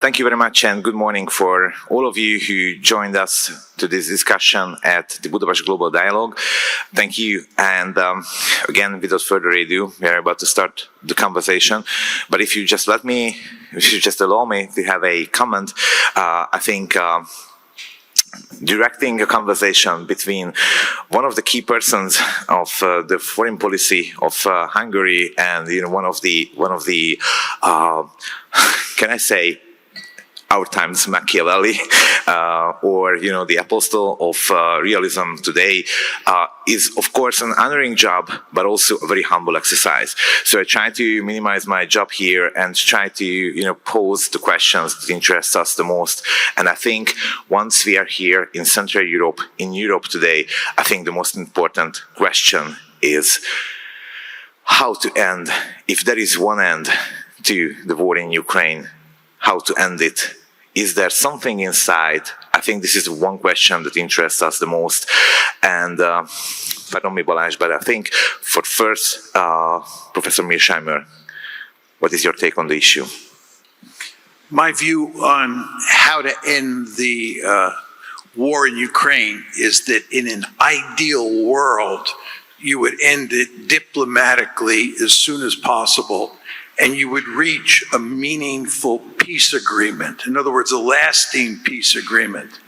Thank you very much, and good morning for all of you who joined us to this discussion at the Budapest Global Dialogue. Thank you, and again, without further ado, we are about to start the conversation. But if you just allow me to have a comment, I think directing a conversation between one of the key persons of the foreign policy of Hungary and one of the can I say our times Machiavelli, or the apostle of realism today, is of course an honoring job, but also a very humble exercise. So I try to minimize my job here and try to pose the questions that interest us the most. And I think once we are here in Central Europe, in Europe today, I think the most important question is how to end, if there is one end to the war in Ukraine, how to end it. Is there something inside? I think this is one question that interests us the most. And pardon me, Balázs, but I think for first, Professor Mearsheimer, what is your take on the issue? My view on how to end the war in Ukraine is that in an ideal world, you would end it diplomatically as soon as possible, and you would reach a meaningful peace agreement. In other words, a lasting peace agreement.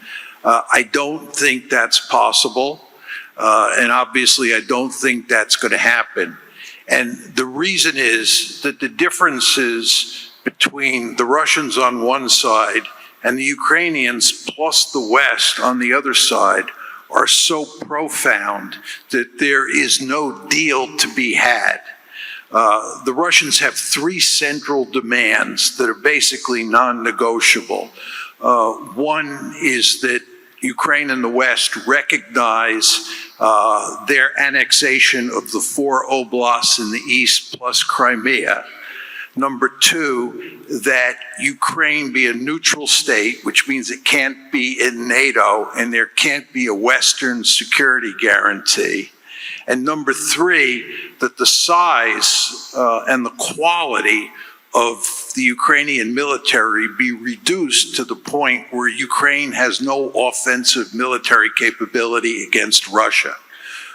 I don't think that's possible, and obviously I don't think that's going to happen. And the reason is that the differences between the Russians on one side and the Ukrainians plus the West on the other side are so profound that there is no deal to be had. The Russians have three central demands that are basically non-negotiable. One is that Ukraine and the West recognize their annexation of the 4 oblasts in the east plus Crimea. Number two, that Ukraine be a neutral state, which means it can't be in NATO and there can't be a Western security guarantee. And number three, that the size and the quality of the Ukrainian military be reduced to the point where Ukraine has no offensive military capability against Russia.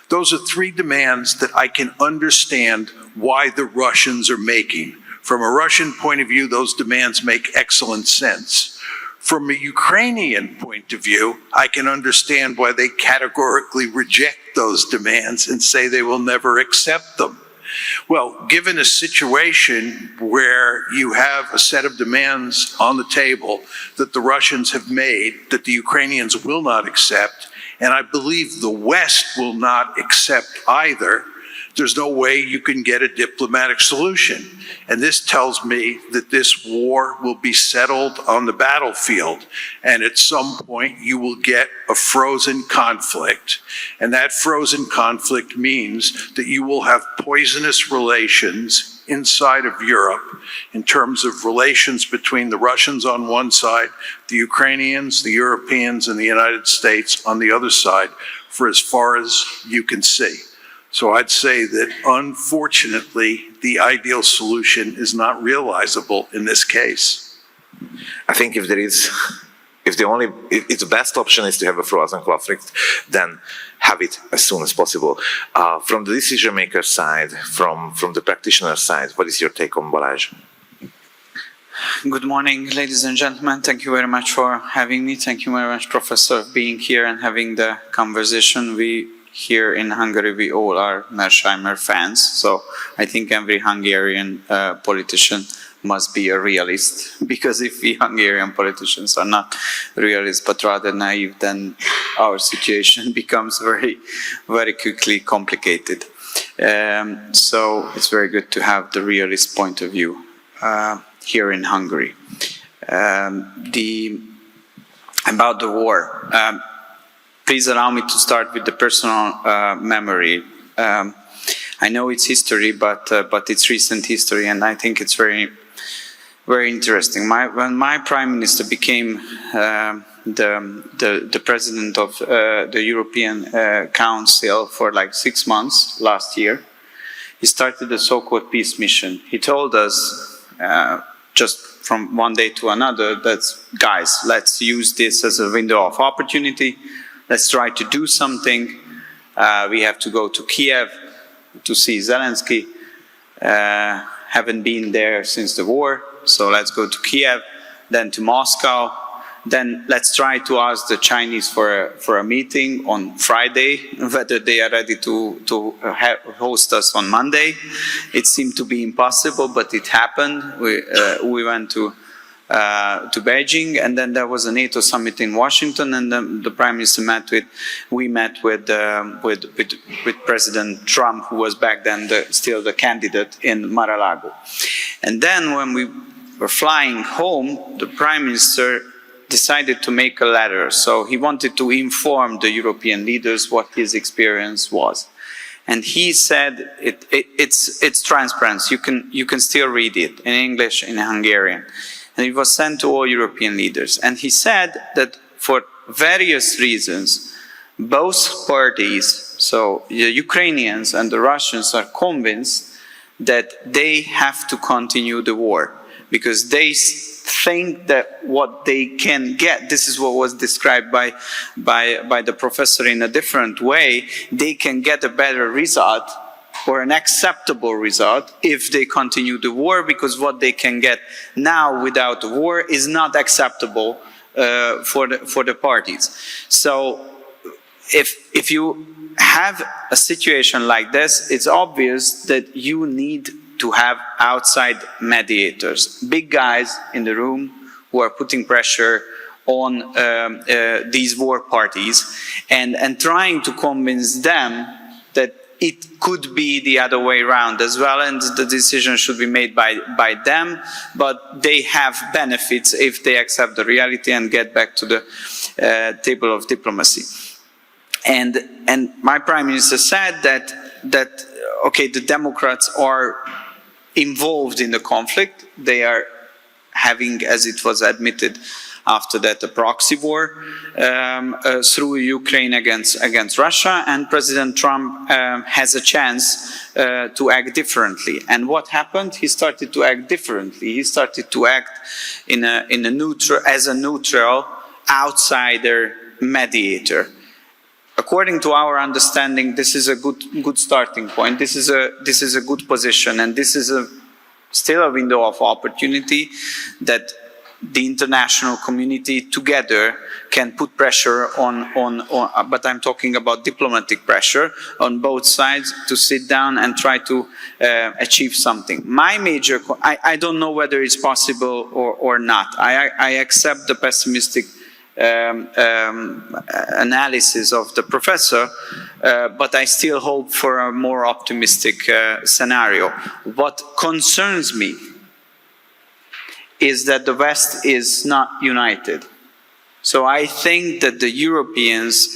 Those are three demands that I can understand why the Russians are making. From a Russian point of view, those demands make excellent sense. From a Ukrainian point of view, I can understand why they categorically reject those demands and say they will never accept them. Well, given a situation where you have a set of demands on the table that the Russians have made that the Ukrainians will not accept, and I believe the West will not accept either, there's no way you can get a diplomatic solution. And this tells me that this war will be settled on the battlefield. And at some point, you will get a frozen conflict. And that frozen conflict means that you will have poisonous relations inside of Europe in terms of relations between the Russians on one side, the Ukrainians, the Europeans, and the United States on the other side for as far as you can see. So I'd say that, unfortunately, the ideal solution is not realizable in this case. I think if the best option is to have a frozen conflict, then have it as soon as possible. From the decision maker side, from the practitioner side, what is your take on Balázs? Good morning, ladies and gentlemen. Thank you very much for having me. Thank you very much, Professor, for being here and having the conversation. Here in Hungary, we all are Mearsheimer fans, so I think every Hungarian politician must be a realist, because if we Hungarian politicians are not realists but rather naive, then our situation becomes very, very quickly complicated. So it's very good to have the realist point of view here in Hungary. About the war. Please allow me to start with the personal memory. I know it's history, but it's recent history, and I think it's very, very interesting. When my prime minister became the president of the European Council for like 6 months last year, he started the so-called peace mission. He told us just from one day to another. That's, guys, let's use this as a window of opportunity. Let's try to do something. We have to go to Kiev to see Zelensky. Haven't been there since the war, so let's go to Kiev, then to Moscow. Then let's try to ask the Chinese for a meeting on Friday, whether they are ready to host us on Monday. It seemed to be impossible, but it happened. We went to Beijing, and then there was a NATO summit in Washington, and the Prime Minister we met with President Trump, who was back then still the candidate in Mar-a-Lago. And then when we were flying home, the Prime Minister decided to make a letter. So he wanted to inform the European leaders what his experience was. And he said, it's transparent. You can still read it in English, in Hungarian. And it was sent to all European leaders. And he said that for various reasons, both parties, so the Ukrainians and the Russians, are convinced that they have to continue the war, because they think that what they can get, this is what was described by the professor in a different way, they can get a better result or an acceptable result if they continue the war, because what they can get now without the war is not acceptable for the parties. So if you have a situation like this, it's obvious that you need to have outside mediators, big guys in the room who are putting pressure on these war parties and trying to convince them that it could be the other way around as well, and the decision should be made by them, but they have benefits if they accept the reality and get back to the table of diplomacy. And my Prime Minister said that okay, the Democrats are involved in the conflict. They are having, as it was admitted after that, a proxy war through Ukraine against Russia, and President Trump has a chance to act differently. And what happened? He started to act differently. He started to act as a neutral outsider mediator. According to our understanding, this is a good starting point. This is a good position, and this is still a window of opportunity that the international community together can put pressure on, but I'm talking about diplomatic pressure on both sides to sit down and try to achieve something. My major, I don't know whether it's possible or not. I accept the pessimistic analysis of the professor, but I still hope for a more optimistic scenario. What concerns me is that the West is not united. So I think that the Europeans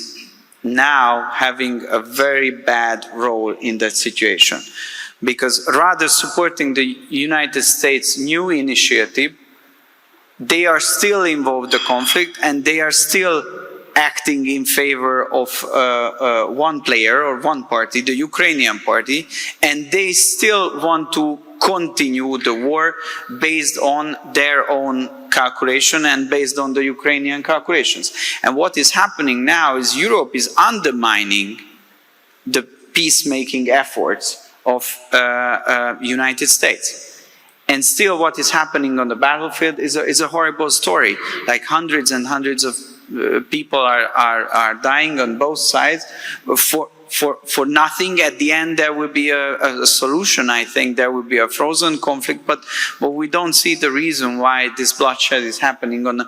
now having a very bad role in that situation, because rather supporting the United States' new initiative, they are still involved in the conflict, and they are still acting in favor of one player or one party, the Ukrainian party, and they still want to continue the war based on their own calculation and based on the Ukrainian calculations. And what is happening now is Europe is undermining the peacemaking efforts of United States. And still what is happening on the battlefield is a horrible story. Like hundreds and hundreds of people are dying on both sides for nothing. At the end there will be a solution. I think there will be a frozen conflict, but we don't see the reason why this bloodshed is happening on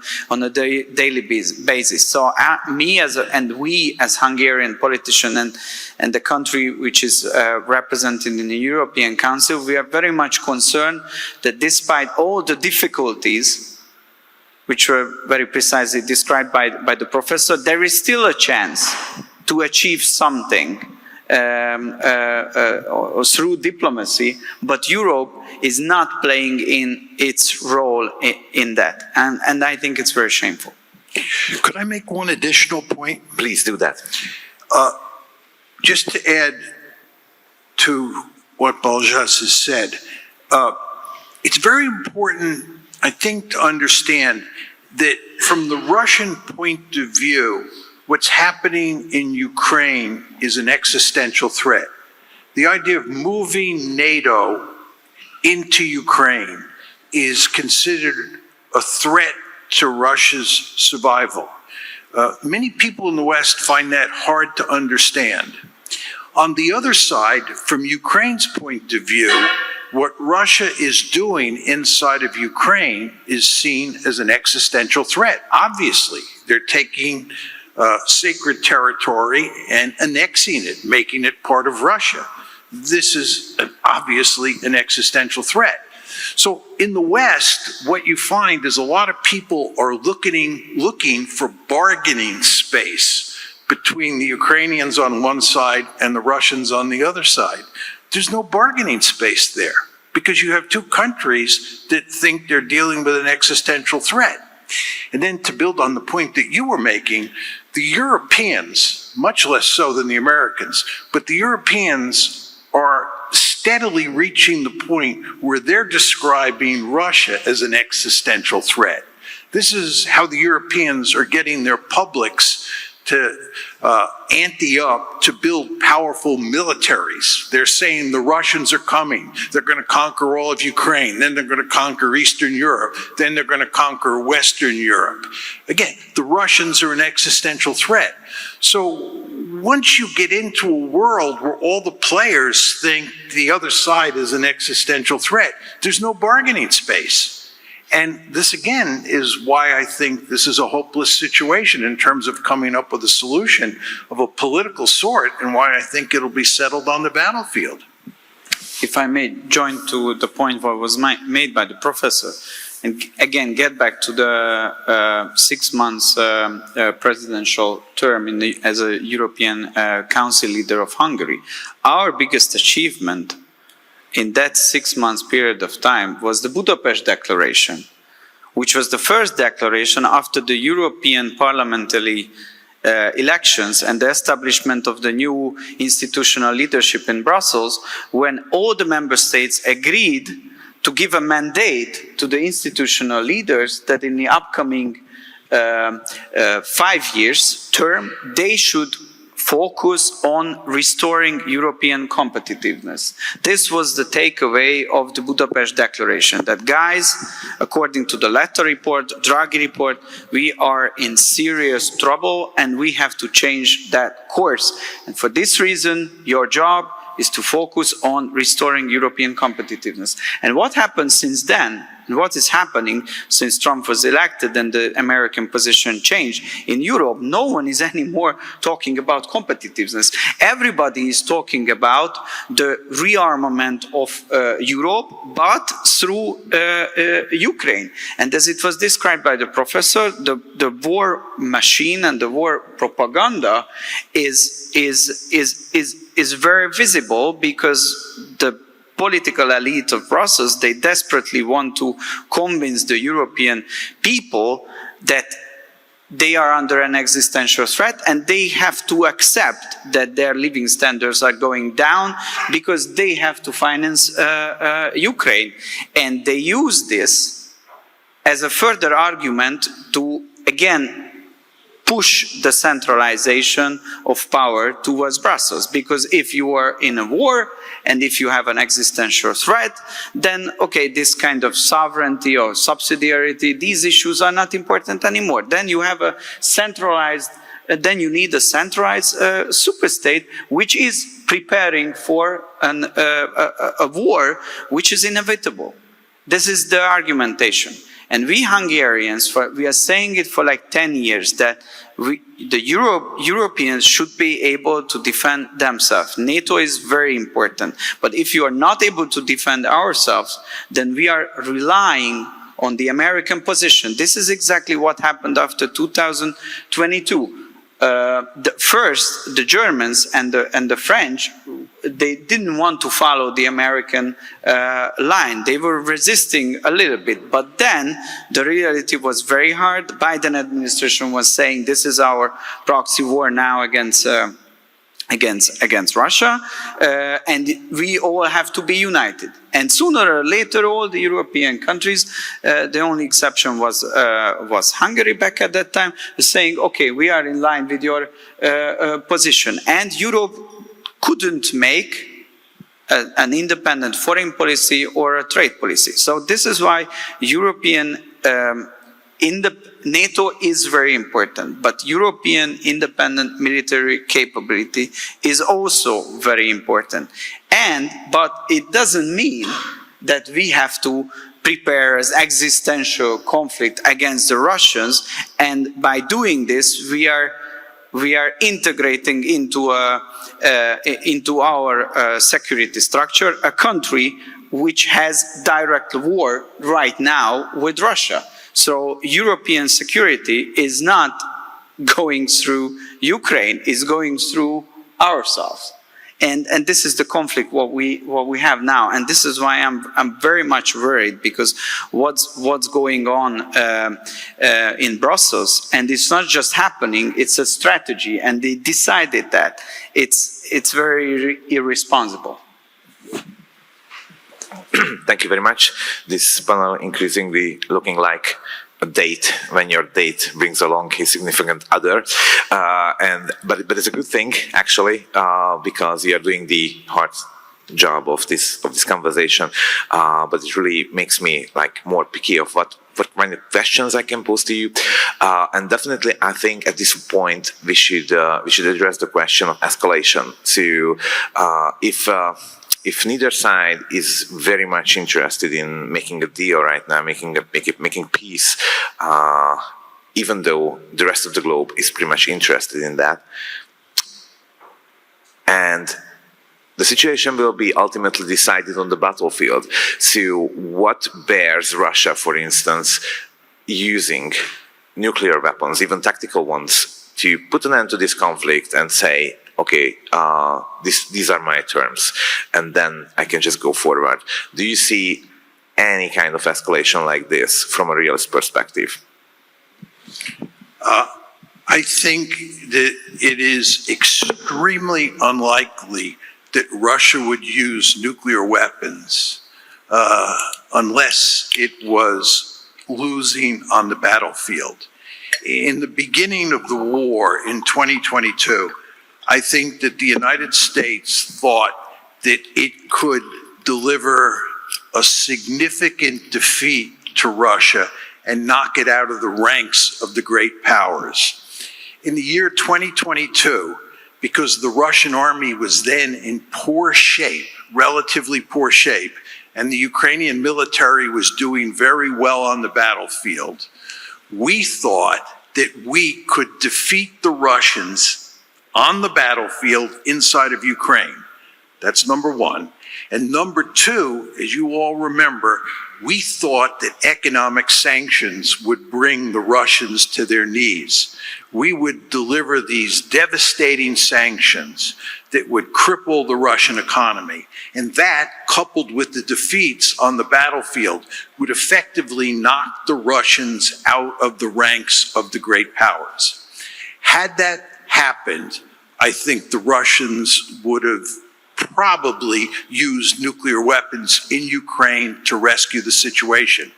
a daily basis. So we as Hungarian politicians and the country which is represented in the European Council, we are very much concerned that despite all the difficulties which were very precisely described by the professor, there is still a chance to achieve something through diplomacy, but Europe is not playing in its role in that. And I think it's very shameful. Could I make one additional point? Please do that. Just to add to what Baljas has said, it's very important I think to understand that from the Russian point of view, what's happening in Ukraine is an existential threat. The idea of moving NATO into Ukraine is considered a threat to Russia's survival. Many people in the West find that hard to understand. On the other side, from Ukraine's point of view, what Russia is doing inside of Ukraine is seen as an existential threat. Obviously, they're taking sacred territory and annexing it, making it part of Russia. This is obviously an existential threat. So in the West, what you find is a lot of people are looking for bargaining space between the Ukrainians on one side and the Russians on the other side. There's no bargaining space there because you have two countries that think they're dealing with an existential threat. And then to build on the point that you were making, the Europeans, much less so than the Americans, but the Europeans are steadily reaching the point where they're describing Russia as an existential threat. This is how the Europeans are getting their publics to ante up to build powerful militaries. They're saying the Russians are coming. They're going to conquer all of Ukraine. Then they're going to conquer Eastern Europe. Then they're going to conquer Western Europe. Again, the Russians are an existential threat. So once you get into a world where all the players think the other side is an existential threat, there's no bargaining space. And this, again, is why I think this is a hopeless situation in terms of coming up with a solution of a political sort, and why I think it'll be settled on the battlefield. If I may join to the point what was made by the professor, and again get back to the 6 months presidential term as a European Council leader of Hungary, our biggest achievement in that 6 months period of time was the Budapest Declaration, which was the first declaration after the European parliamentary elections and the establishment of the new institutional leadership in Brussels, when all the member states agreed to give a mandate to the institutional leaders that in the upcoming 5 years term, they should focus on restoring European competitiveness. This was the takeaway of the Budapest Declaration, that guys, according to the Letta report, Draghi report, we are in serious trouble and we have to change that course. And for this reason, your job is to focus on restoring European competitiveness. And what happened since then, and what is happening since Trump was elected and the American position changed in Europe, no one is anymore talking about competitiveness. Everybody is talking about the rearmament of Europe, but through Ukraine. And as it was described by the professor, the war machine and the war propaganda is very visible, because the political elite of Brussels, they desperately want to convince the European people that they are under an existential threat and they have to accept that their living standards are going down because they have to finance Ukraine. And they use this as a further argument to, again, push the centralization of power towards Brussels. Because if you are in a war and if you have an existential threat, then, okay, this kind of sovereignty or subsidiarity, these issues are not important anymore. Then you have a centralized, then you need a centralized superstate, which is preparing for a war which is inevitable. This is the argumentation. And we Hungarians, we are saying it for like 10 years, that Europeans should be able to defend themselves. NATO is very important. But if you are not able to defend ourselves, then we are relying on the American position. This is exactly what happened after 2022. First, the Germans and the French, they didn't want to follow the American line. They were resisting a little bit, but then the reality was very hard. The Biden administration was saying this is our proxy war now against against Russia, and we all have to be united. And sooner or later, all the European countries, the only exception was Hungary back at that time, saying, okay, we are in line with your position. And Europe couldn't make an independent foreign policy or a trade policy. So this is why European NATO is very important, but European independent military capability is also very important. But it doesn't mean that we have to prepare an existential conflict against the Russians, and by doing this, we are integrating into our security structure a country which has direct war right now with Russia. So European security is not going through Ukraine, it's going through ourselves. And this is the conflict what we have now, and this is why I'm very much worried, because what's going on in Brussels, and it's not just happening, it's a strategy, and they decided that it's very irresponsible. Thank you very much. This panel increasingly looking like a date when your date brings along a significant other, but it's a good thing actually, because you are doing the hard job of this conversation. But it really makes me like more picky of what kind of questions I can pose to you, and definitely I think at this point we should address the question of escalation. So if neither side is very much interested in making a deal right now, making peace, even though the rest of the globe is pretty much interested in that, and the situation will be ultimately decided on the battlefield. So what bears Russia, for instance, using nuclear weapons, even tactical ones, to put an end to this conflict and say, okay, these are my terms, and then I can just go forward. Do you see any kind of escalation like this from a realist perspective? I think that it is extremely unlikely that Russia would use nuclear weapons unless it was losing on the battlefield. In the beginning of the war in 2022, I think that the United States thought that it could deliver a significant defeat to Russia and knock it out of the ranks of the great powers. In the year 2022, because the Russian army was then in poor shape, relatively poor shape, and the Ukrainian military was doing very well on the battlefield, we thought that we could defeat the Russians on the battlefield inside of Ukraine. That's number one. And number two, as you all remember, we thought that economic sanctions would bring the Russians to their knees. We would deliver these devastating sanctions that would cripple the Russian economy. And that, coupled with the defeats on the battlefield, would effectively knock the Russians out of the ranks of the great powers. Had that happened, I think the Russians would have probably used nuclear weapons in Ukraine to rescue the situation.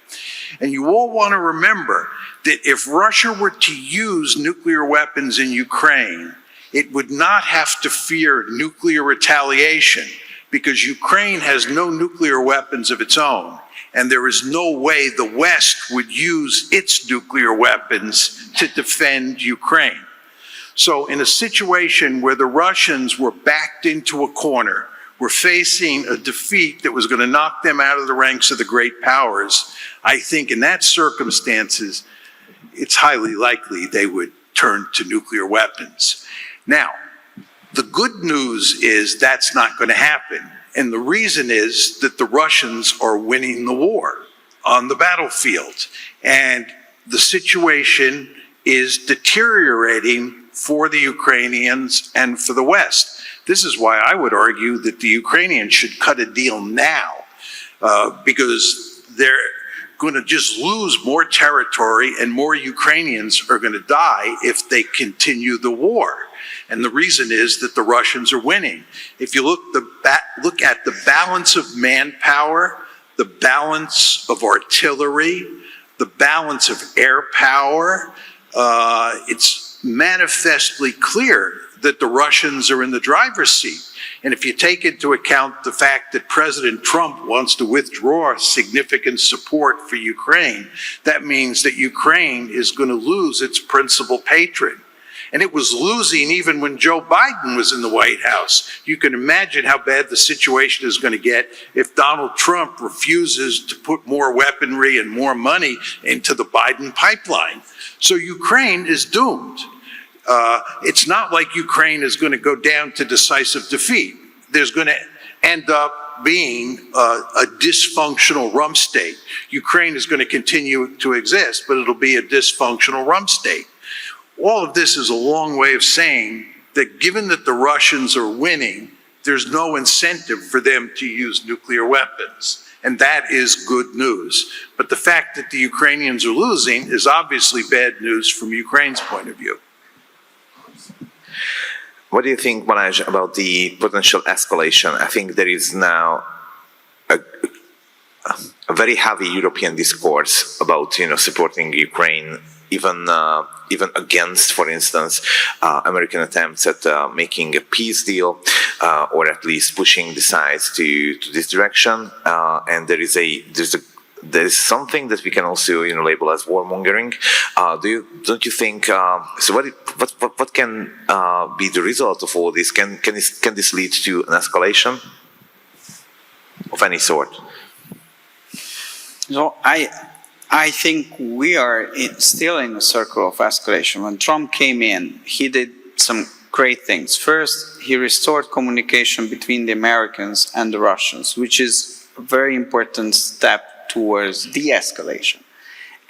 And you all want to remember that if Russia were to use nuclear weapons in Ukraine, it would not have to fear nuclear retaliation, because Ukraine has no nuclear weapons of its own, and there is no way the West would use its nuclear weapons to defend Ukraine. So in a situation where the Russians were backed into a corner, were facing a defeat that was going to knock them out of the ranks of the great powers, I think in that circumstances, it's highly likely they would turn to nuclear weapons. Now, the good news is that's not going to happen. And the reason is that the Russians are winning the war on the battlefield. And the situation is deteriorating for the Ukrainians and for the West. This is why I would argue that the Ukrainians should cut a deal now, because going to just lose more territory and more Ukrainians are going to die if they continue the war. And the reason is that the Russians are winning. If you look at the balance of manpower, the balance of artillery, the balance of air power, it's manifestly clear that the Russians are in the driver's seat. And if you take into account the fact that President Trump wants to withdraw significant support for Ukraine, that means that Ukraine is going to lose its principal patron. And it was losing even when Joe Biden was in the White House. You can imagine how bad the situation is going to get if Donald Trump refuses to put more weaponry and more money into the Biden pipeline. So Ukraine is doomed. It's not like Ukraine is going to go down to decisive defeat. There's going to end up being a dysfunctional rump state. Ukraine is going to continue to exist, but it'll be a dysfunctional rump state. All of this is a long way of saying that given that the Russians are winning, there's no incentive for them to use nuclear weapons. And that is good news. But the fact that the Ukrainians are losing is obviously bad news from Ukraine's point of view. What do you think, Manoj, about the potential escalation? I think there is now a very heavy European discourse about, supporting Ukraine, even against, for instance, American attempts at making a peace deal, or at least pushing the sides to this direction. And there's something that we can also label as warmongering. Don't you think? So what can be the result of all this? Can this lead to an escalation of any sort? So I think we are still in a circle of escalation. When Trump came in, he did some great things. First, he restored communication between the Americans and the Russians, which is a very important step towards de-escalation.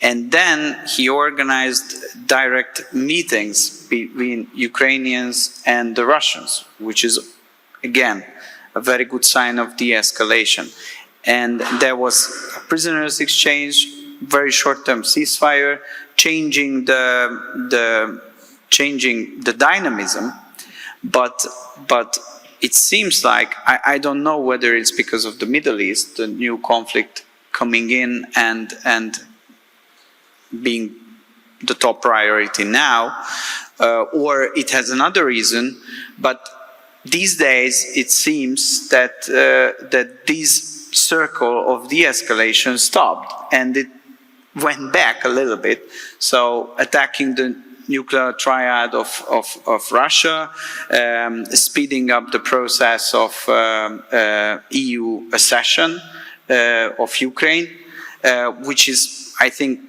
And then he organized direct meetings between Ukrainians and the Russians, which is, again, a very good sign of de-escalation. And there was a prisoners exchange, very short-term ceasefire, changing the dynamism, but it seems like, I don't know whether it's because of the Middle East, the new conflict coming in and being the top priority now, or it has another reason, but these days it seems that this circle of de-escalation stopped and it went back a little bit. So attacking the nuclear triad of Russia, speeding up the process of EU accession of Ukraine, which is, I think,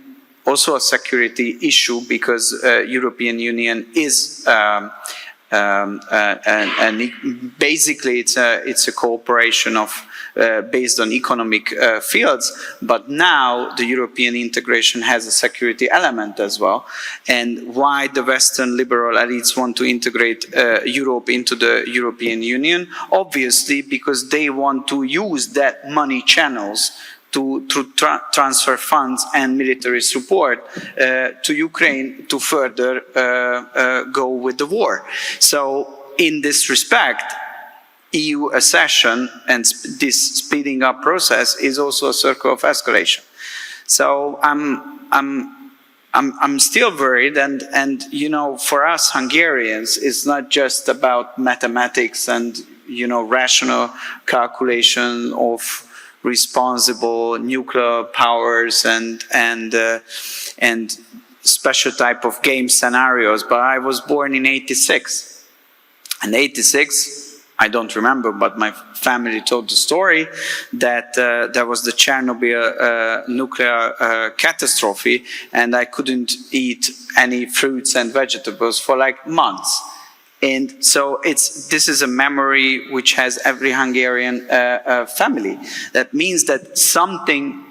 also a security issue because European Union is basically it's a cooperation of based on economic fields, but now the European integration has a security element as well. And why the Western liberal elites want to integrate Europe into the European Union? Obviously, because they want to use that money channels to transfer funds and military support to Ukraine to further go with the war. So in this respect, EU accession and this speeding up process is also a circle of escalation. So I'm still worried, and for us Hungarians, it's not just about mathematics and rational calculation of responsible nuclear powers and special type of game scenarios. But I was born in '86, and '86. I don't remember, but my family told the story that there was the Chernobyl nuclear catastrophe, and I couldn't eat any fruits and vegetables for like months. And so this is a memory which has every Hungarian family. That means that something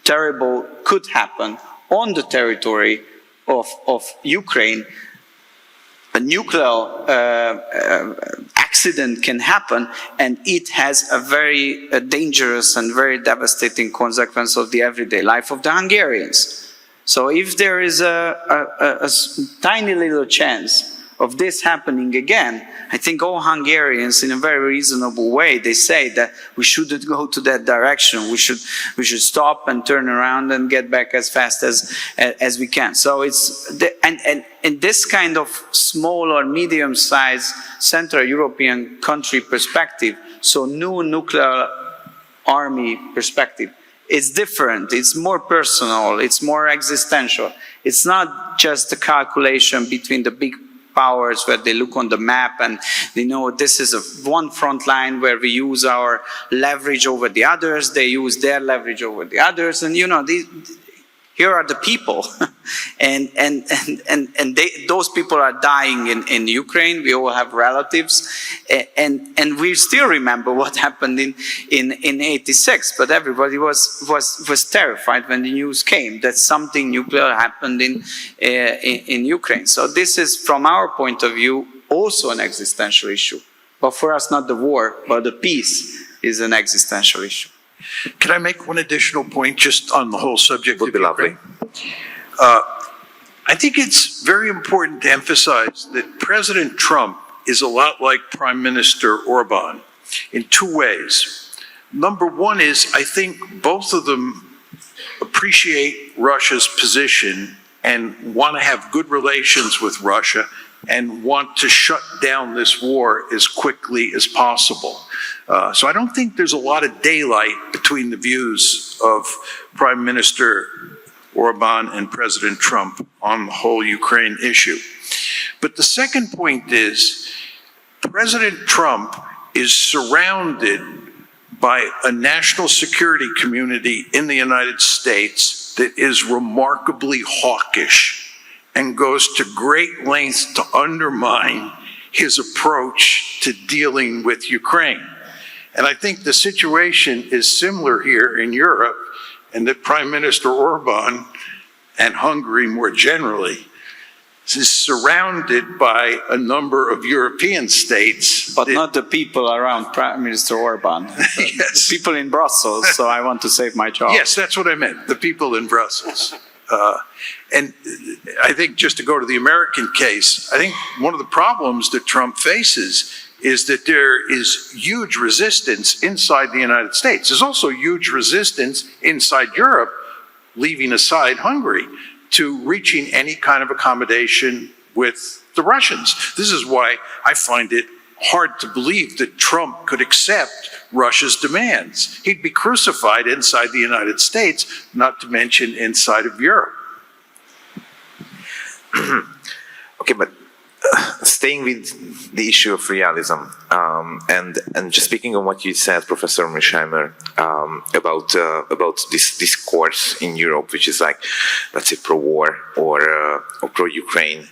terrible could happen on the territory of Ukraine. A nuclear accident can happen, and it has a very dangerous and very devastating consequence of the everyday life of the Hungarians. So if there is a tiny little chance of this happening again, I think all Hungarians, in a very reasonable way, they say that we shouldn't go to that direction. We should stop and turn around and get back as fast as we can. So it's and this kind of small or medium-sized Central European country perspective, so new nuclear army perspective, it's different. It's more personal. It's more existential. It's not just a calculation between the big powers where they look on the map and they know this is one front line where we use our leverage over the others, they use their leverage over the others, and here are the people. and those people are dying in Ukraine. We all have relatives, and we still remember what happened in 86. But everybody was terrified when the news came that something nuclear happened in Ukraine. So this is, from our point of view, also an existential issue. But for us, not the war, but the peace is an existential issue. Can I make one additional point just on the whole subject Would of be lovely. I think it's very important to emphasize that President Trump is a lot like Prime Minister Orban in two ways. Number one is, I think both of them appreciate Russia's position and want to have good relations with Russia and want to shut down this war as quickly as possible. So I don't think there's a lot of daylight between the views of Prime Minister Orban and President Trump on the whole Ukraine issue. But the second point is, President Trump is surrounded by a national security community in the United States that is remarkably hawkish and goes to great lengths to undermine his approach to dealing with Ukraine. And I think the situation is similar here in Europe, and that Prime Minister Orban and Hungary more generally is surrounded by a number of European states. But not the people around Prime Minister Orban. Yes. The people in Brussels, so I want to save my job. Yes, that's what I meant, the people in Brussels. And I think, just to go to the American case, I think one of the problems that Trump faces is that there is huge resistance inside the United States. There's also huge resistance inside Europe, leaving aside Hungary, to reaching any kind of accommodation with the Russians. This is why I find it hard to believe that Trump could accept Russia's demands. He'd be crucified inside the United States, not to mention inside of Europe. Okay, but staying with the issue of realism, and just speaking on what you said, Professor Mearsheimer, about this discourse in Europe, which is like, let's say, pro-war or pro-Ukraine.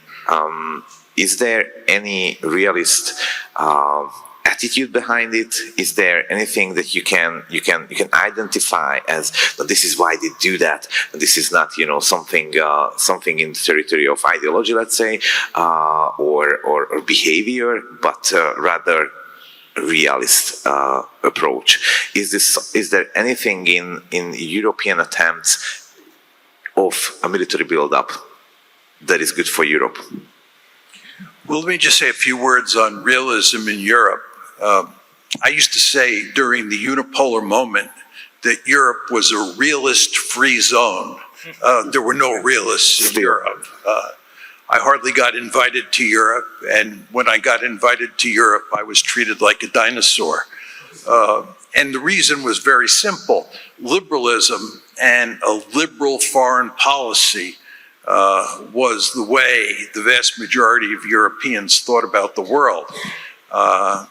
Is there any realist attitude behind it? Is there anything that you can identify as this is why they do that? This is not something in the territory of ideology, let's say, or behavior, but rather realist approach. Is there anything in European attempts of a military build-up that is good for Europe? Well, let me just say a few words on realism in Europe. I used to say during the unipolar moment that Europe was a realist-free zone. There were no realists in Europe. I hardly got invited to Europe, and when I got invited to Europe, I was treated like a dinosaur. And the reason was very simple. Liberalism and a liberal foreign policy was the way the vast majority of Europeans thought about the world.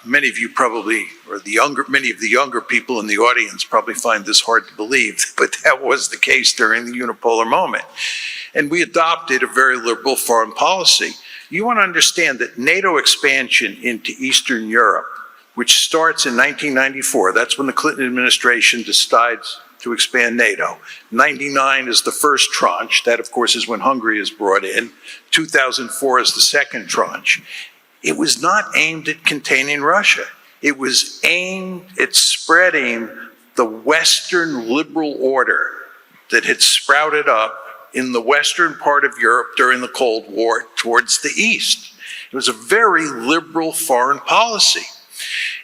Many of you probably, or many of the younger people in the audience probably find this hard to believe, but that was the case during the unipolar moment. And we adopted a very liberal foreign policy. You want to understand that NATO expansion into Eastern Europe, which starts in 1994, that's when the Clinton administration decides to expand NATO. 99 is the first tranche. That, of course, is when Hungary is brought in. 2004 is the second tranche. it was not aimed at containing Russia. It was aimed at spreading the Western liberal order that had sprouted up in the western part of Europe during the Cold War towards the East. It was a very liberal foreign policy.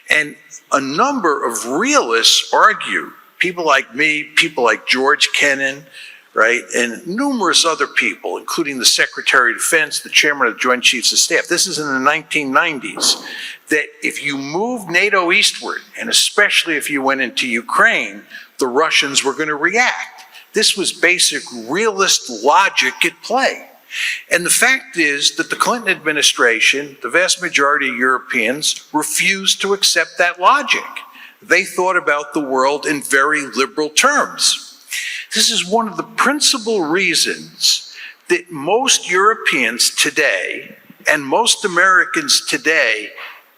And a number of realists argue, people like me, people like George Kennan, right, and numerous other people, including the Secretary of Defense, the Chairman of the Joint Chiefs of Staff, this is in the 1990s, that if you move NATO eastward, and especially if you went into Ukraine, the Russians were going to react. This was basic realist logic at play. And the fact is that the Clinton administration, the vast majority of Europeans, refused to accept that logic. They thought about the world in very liberal terms. This is one of the principal reasons that most Europeans today and most Americans today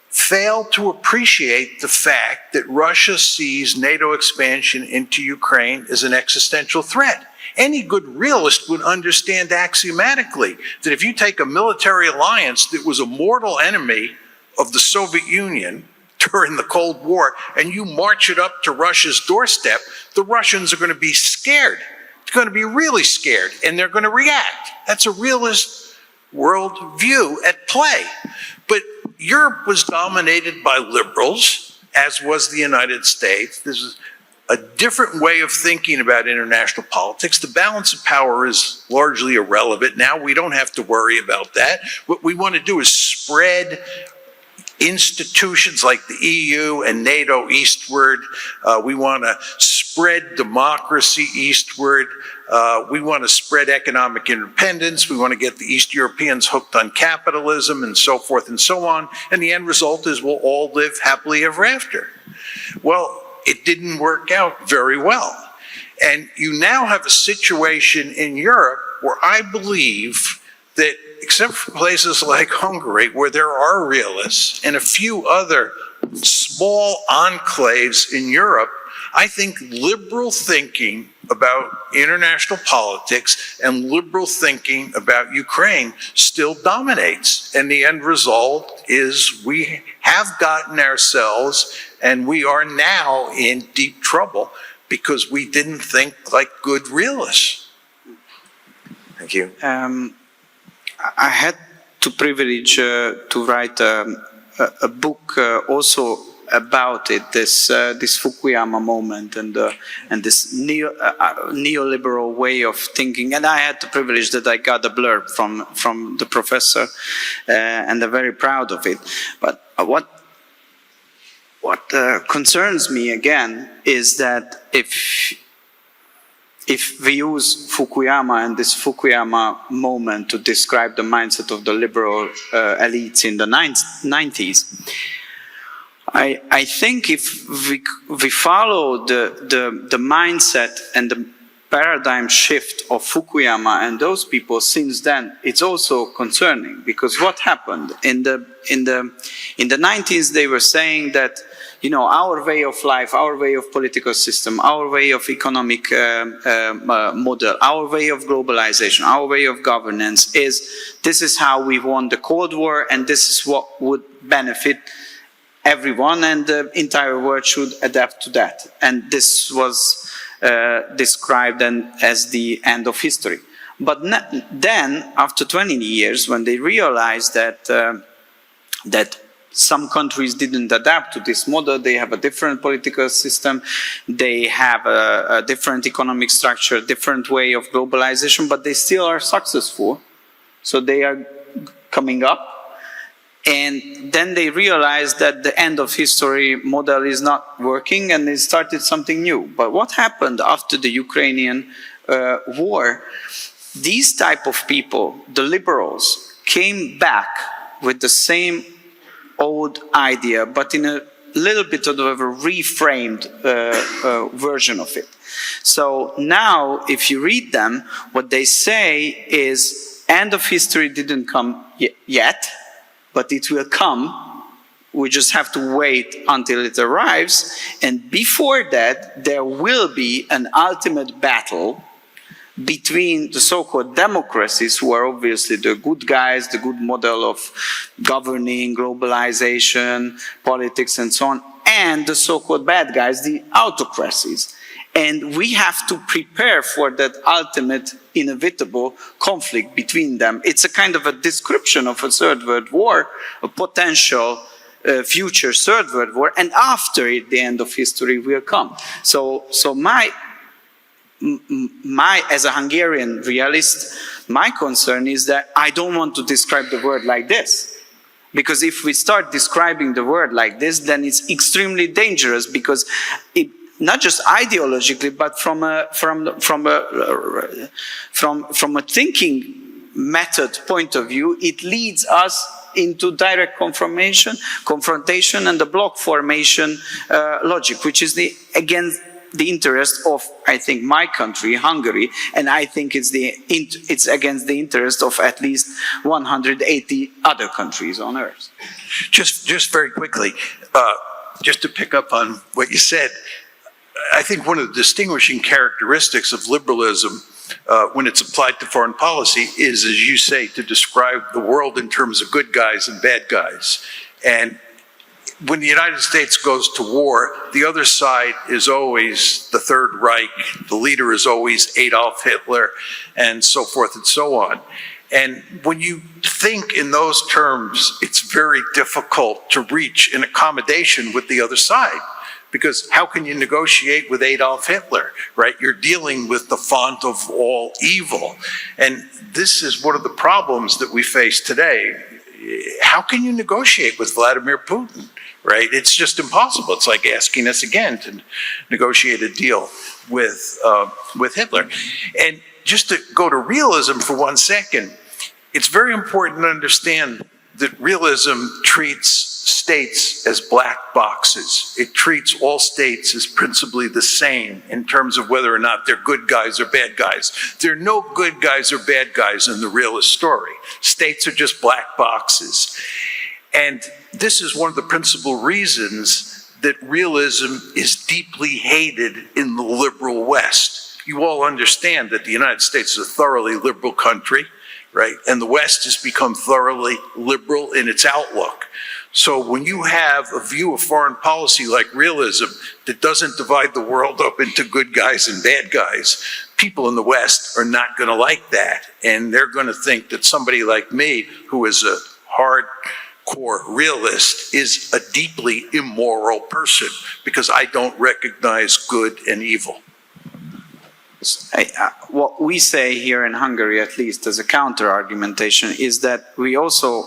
fail to appreciate the fact that Russia sees NATO expansion into Ukraine as an existential threat. Any good realist would understand axiomatically that if you take a military alliance that was a mortal enemy of the Soviet Union during the Cold War and you march it up to Russia's doorstep, the Russians are going to be scared. They're going to be really scared and they're going to react. That's a realist world view at play. But Europe was dominated by liberals, as was the United States. This is a different way of thinking about international politics. The balance of power is largely irrelevant now. We don't have to worry about that. What we want to do is spread institutions like the EU and NATO eastward. We want to spread democracy eastward. We want to spread economic independence. We want to get the East Europeans hooked on capitalism and so forth and so on. And the end result is we'll all live happily ever after. Well, it didn't work out very well. And you now have a situation in Europe where I believe that, except for places like Hungary, where there are realists, and a few other small enclaves in Europe, I think liberal thinking about international politics and liberal thinking about Ukraine still dominates. And the end result is we have gotten ourselves, and we are now in deep trouble because we didn't think like good realists. Thank you. I had the privilege to write a book also about it, this Fukuyama moment and this neoliberal way of thinking. And I had the privilege that I got a blurb from the professor, and I'm very proud of it. But what concerns me again is that if we use Fukuyama and this Fukuyama moment to describe the mindset of the liberal elites in the 90s, I think if we follow the mindset and the paradigm shift of Fukuyama and those people since then, it's also concerning, because what happened in the 90s, they were saying that, you know, our way of life, our way of political system, our way of economic model, our way of globalization, our way of governance this is how we won the Cold War, and this is what would benefit everyone, and the entire world should adapt to that. And this was described as the end of history. But then, after 20 years, when they realized that some countries didn't adapt to this model, they have a different political system, they have a different economic structure, different way of globalization, but they still are successful. So they are coming up. And then they realized that the end of history model is not working, and they started something new. But what happened after the Ukrainian war? These type of people, the liberals, came back with the same old idea, but in a little bit of a reframed version of it. So now, if you read them, what they say is, end of history didn't come yet, but it will come. We just have to wait until it arrives. And before that, there will be an ultimate battle between the so-called democracies, who are obviously the good guys, the good model of governing, globalization, politics, and so on, and the so-called bad guys, the autocracies. And we have to prepare for that ultimate, inevitable conflict between them. It's a kind of a description of a third world war, a potential future third world war, and after it, the end of history will come. So my as a Hungarian realist, my concern is that I don't want to describe the world like this. Because if we start describing the world like this, then it's extremely dangerous, because it, not just ideologically, but from a thinking method point of view, it leads us into direct confrontation and the bloc formation logic, which is against the interest of, I think, my country, Hungary, and I think it's against the interest of at least 180 other countries on earth. Just very quickly, just to pick up on what you said, I think one of the distinguishing characteristics of liberalism when it's applied to foreign policy is, as you say, to describe the world in terms of good guys and bad guys. And when the United States goes to war, the other side is always the Third Reich, the leader is always Adolf Hitler, and so forth and so on. And when you think in those terms, it's very difficult to reach an accommodation with the other side. Because how can you negotiate with Adolf Hitler, right? You're dealing with the font of all evil. And this is one of the problems that we face today. How can you negotiate with Vladimir Putin, right? It's just impossible. It's like asking us again to negotiate a deal with Hitler. And just to go to realism for 1 second, it's very important to understand that realism treats states as black boxes. It treats all states as principally the same in terms of whether or not they're good guys or bad guys. There are no good guys or bad guys in the realist story. States are just black boxes. And this is one of the principal reasons that realism is deeply hated in the liberal West. You all understand that the United States is a thoroughly liberal country, right? And the West has become thoroughly liberal in its outlook. So when you have a view of foreign policy like realism that doesn't divide the world up into good guys and bad guys, people in the West are not going to like that. And they're going to think that somebody like me, who is a hardcore realist, is a deeply immoral person because I don't recognize good and evil. What we say here in Hungary, at least as a counter-argumentation, is that we also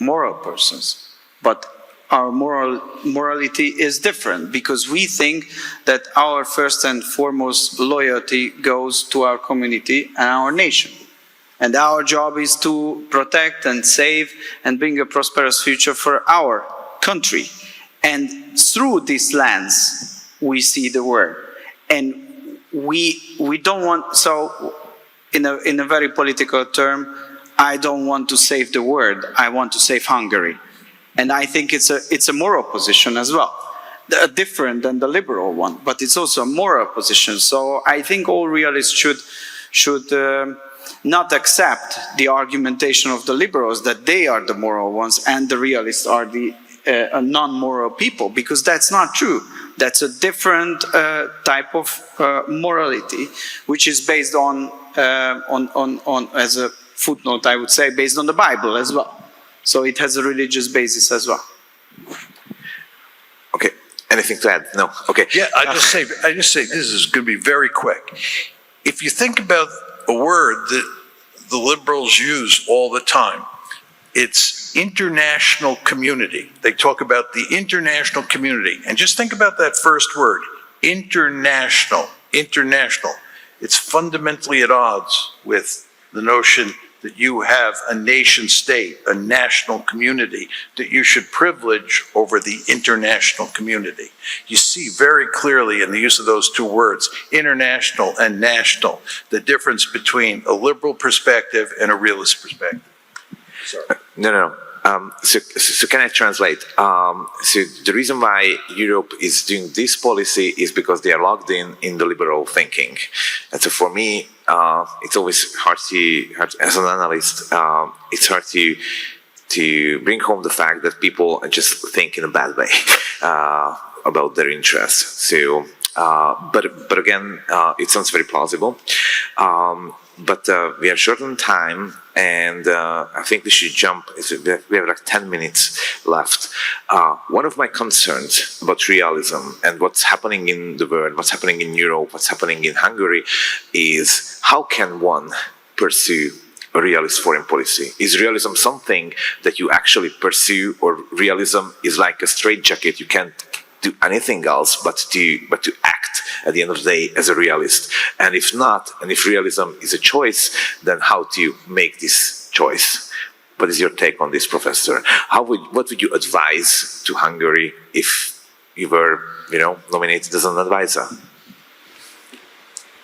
moral persons. But our morality is different, because we think that our first and foremost loyalty goes to our community and our nation. And our job is to protect and save and bring a prosperous future for our country. And through this lens, we see the world. And we don't want, so in a very political term, I don't want to save the world, I want to save Hungary. And I think it's a moral position as well, different than the liberal one, but it's also a moral position. So I think all realists should not accept the argumentation of the liberals that they are the moral ones and the realists are the non-moral people, because that's not true. That's a different type of morality, which is based on, as a footnote, I would say, based on the Bible as well. So it has a religious basis as well. Okay. Anything to add? No. Okay. Yeah, I just say this is going to be very quick. If you think about a word that the liberals use all the time, it's international community. They talk about the international community. And just think about that first word, international, international. It's fundamentally at odds with the notion that you have a nation state, a national community, that you should privilege over the international community. You see very clearly in the use of those two words, international and national, the difference between a liberal perspective and a realist perspective. Sorry. No. So can I translate? So the reason why Europe is doing this policy is because they are logged in the liberal thinking. And so for me, it's always hard as an analyst, it's hard to bring home the fact that people just think in a bad way about their interests. So, but again, it sounds very plausible. But we are short on time, and I think we should jump. We have like 10 minutes left. One of my concerns about realism and what's happening in the world, what's happening in Europe, what's happening in Hungary, is how can one pursue a realist foreign policy? Is realism something that you actually pursue, or realism is like a straitjacket? You can't do anything else but to act at the end of the day as a realist. And if not, and if realism is a choice, then how do you make this choice? What is your take on this, Professor? What would you advise to Hungary if you were, nominated as an advisor?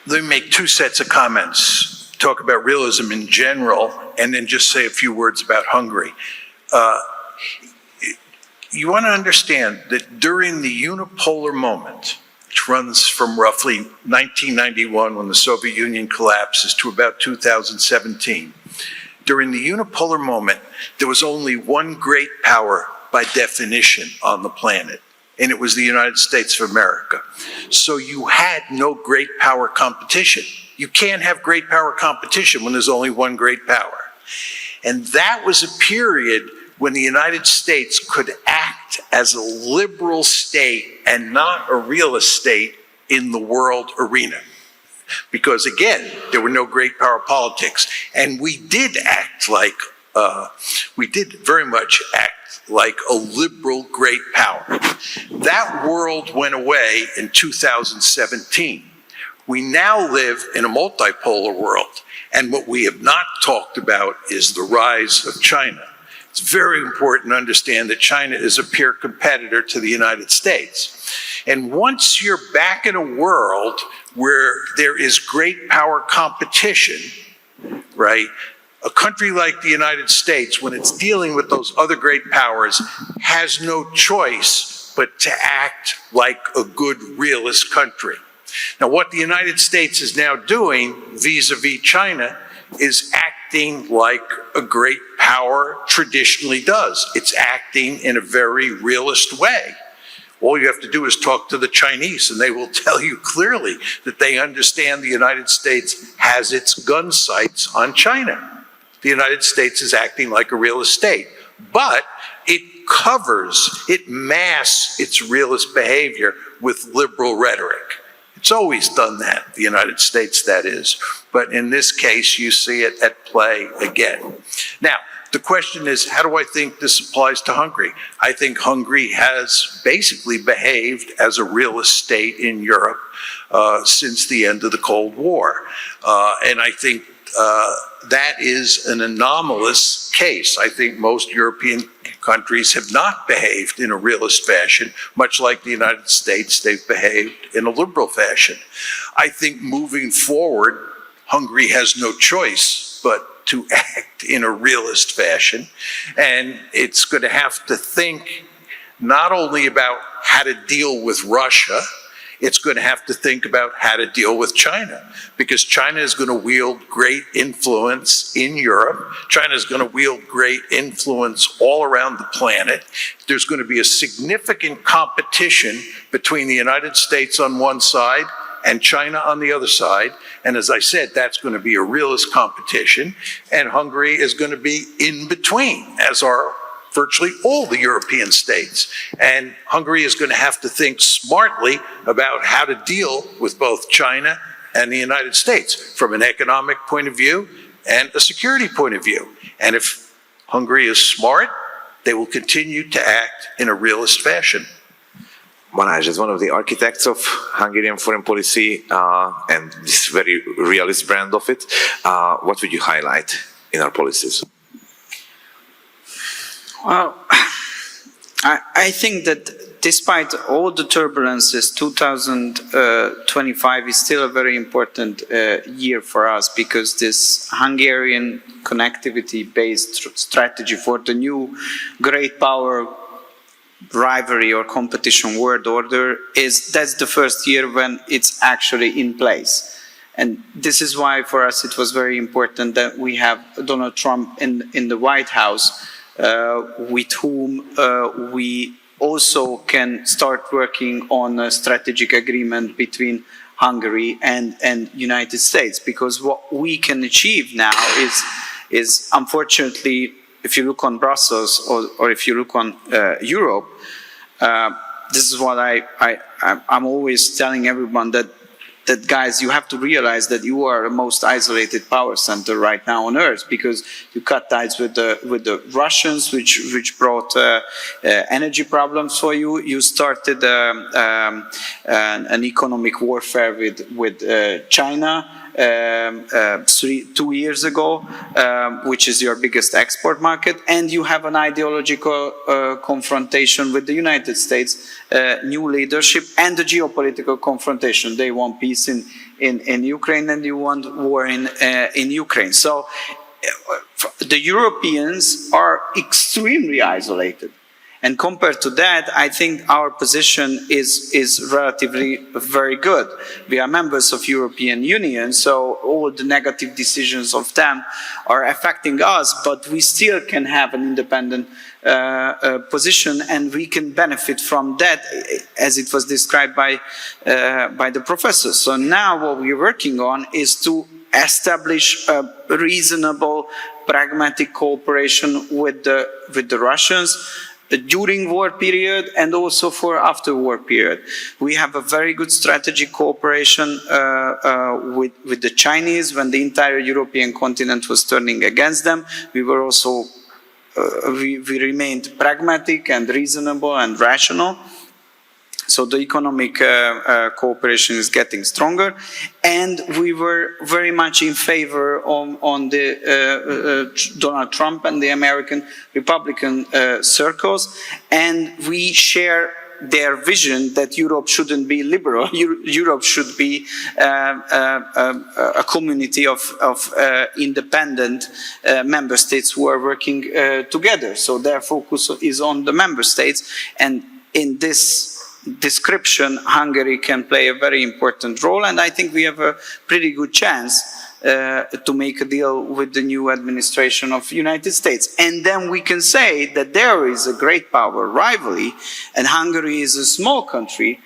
Let me make two sets of comments. Talk about realism in general, and then just say a few words about Hungary. You want to understand that during the unipolar moment, which runs from roughly 1991 when the Soviet Union collapses to about 2017, during the unipolar moment, there was only one great power by definition on the planet, and it was the United States of America. So you had no great power competition. You can't have great power competition when there's only one great power. And that was a period when the United States could act as a liberal state and not a realist state in the world arena. Because again, there were no great power politics. And we did very much act like a liberal great power. That world went away in 2017. We now live in a multipolar world. And what we have not talked about is the rise of China. It's very important to understand that China is a peer competitor to the United States. And once you're back in a world where there is great power competition, right, a country like the United States, when it's dealing with those other great powers, has no choice but to act like a good realist country. Now, what the United States is now doing vis-a-vis China is acting like a great power traditionally does. It's acting in a very realist way. All you have to do is talk to the Chinese, and they will tell you clearly that they understand the United States has its gun sights on China. The United States is acting like a realist state, but it masks its realist behavior with liberal rhetoric. It's always done that, the United States, that is. But in this case, you see it at play again. Now, the question is, how do I think this applies to Hungary? I think Hungary has basically behaved as a realist state in Europe since the end of the Cold War. And I think that is an anomalous case. I think most European countries have not behaved in a realist fashion, much like the United States, they've behaved in a liberal fashion. I think moving forward, Hungary has no choice but to act in a realist fashion, and it's going to have to think not only about how to deal with Russia, it's going to have to think about how to deal with China, because China is going to wield great influence in Europe. China is going to wield great influence all around the planet. There's going to be a significant competition between the United States on one side and China on the other side. And as I said, that's going to be a realist competition, and Hungary is going to be in between, as are virtually all the European states. And Hungary is going to have to think smartly about how to deal with both China and the United States from an economic point of view and a security point of view. And if Hungary is smart, they will continue to act in a realist fashion. Balázs, as one of the architects of Hungarian foreign policy and this very realist brand of it, what would you highlight in our policies? Well, I think that despite all the turbulences, 2025 is still a very important year for us, because this Hungarian connectivity-based strategy for the new great power rivalry or competition world order that's the first year when it's actually in place. And this is why for us it was very important that we have Donald Trump in the White House, with whom we also can start working on a strategic agreement between Hungary and United States. Because what we can achieve now is unfortunately, if you look on Brussels or if you look on Europe, this is what I'm always telling everyone, that guys, you have to realize that you are the most isolated power center right now on Earth, because you cut ties with the Russians, which brought energy problems for you. You started an economic warfare with China 2 years ago, which is your biggest export market, and you have an ideological confrontation with the United States, new leadership, and the geopolitical confrontation. They want peace in Ukraine, and you want war in Ukraine. So the Europeans are extremely isolated. And compared to that, I think our position is relatively very good. We are members of European Union, so all the negative decisions of them are affecting us, but we still can have an independent position, and we can benefit from that, as it was described by the professor. So now what we're working on is to establish a reasonable, pragmatic cooperation with the Russians during war period and also for after war period. We have a very good strategic cooperation with the Chinese when the entire European continent was turning against them. We were also we remained pragmatic and reasonable and rational. So the economic cooperation is getting stronger, and we were very much in favor on the Donald Trump and the American Republican circles, and we share their vision that Europe shouldn't be liberal. Europe should be a community of independent member states who are working together. So their focus is on the member states, and in this description, Hungary can play a very important role, and I think we have a pretty good chance to make a deal with the new administration of the United States. And then we can say that there is a great power rivalry, and Hungary is a small country